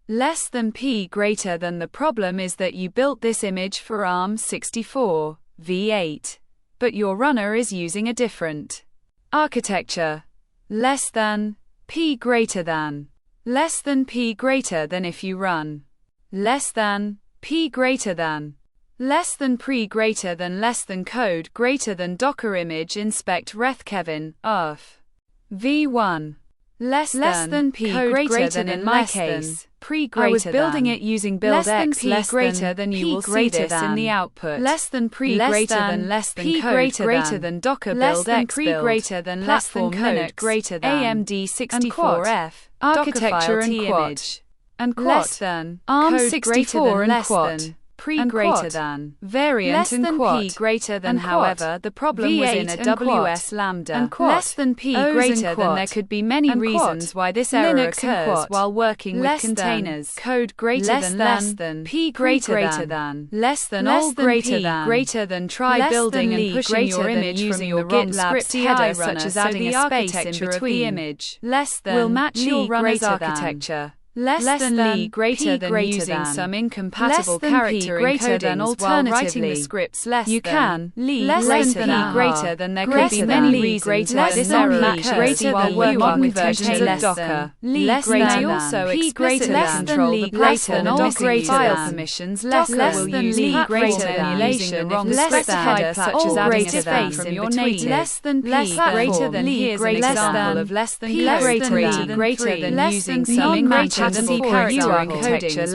less than p greater than. The problem is that you built this image for ARM64 v8, but your runner is using a different architecture. Less than p greater than. Less than p greater than if you run. Less than p greater than. Less than pre greater than. Less than code greater than. Docker image inspect reth Kevin arf v1 less than p code greater than. In my case, pre greater. I was building it using build x less greater than. You will see this in the output. Less than pre greater than. Less than code greater than. Docker build x pre greater than. Less than code greater than. AMD64F architecture and image and less than ARM64 and quad. Pre greater than variant less than p greater than. However, the problem was in AWS Lambda and less than p greater than. There could be many reasons why this error occurs while working with containers. Code greater than less than p greater than less than all greater than. Try building and pushing your image from your GitLab header, such as adding a space in between the image. Less than will match your runner's architecture. Less than greater than using some incompatible character encodings while writing the scripts. You can less than greater than. There could be many reasons why this error occurs while working with versions of Docker. Less than also explicitly control the platform and Docker file permissions. Docker will use greater than using the wrong specifier, such as adding a space from your native. Less than greater than. Here's an example of less than greater than using some incompatible character encodings.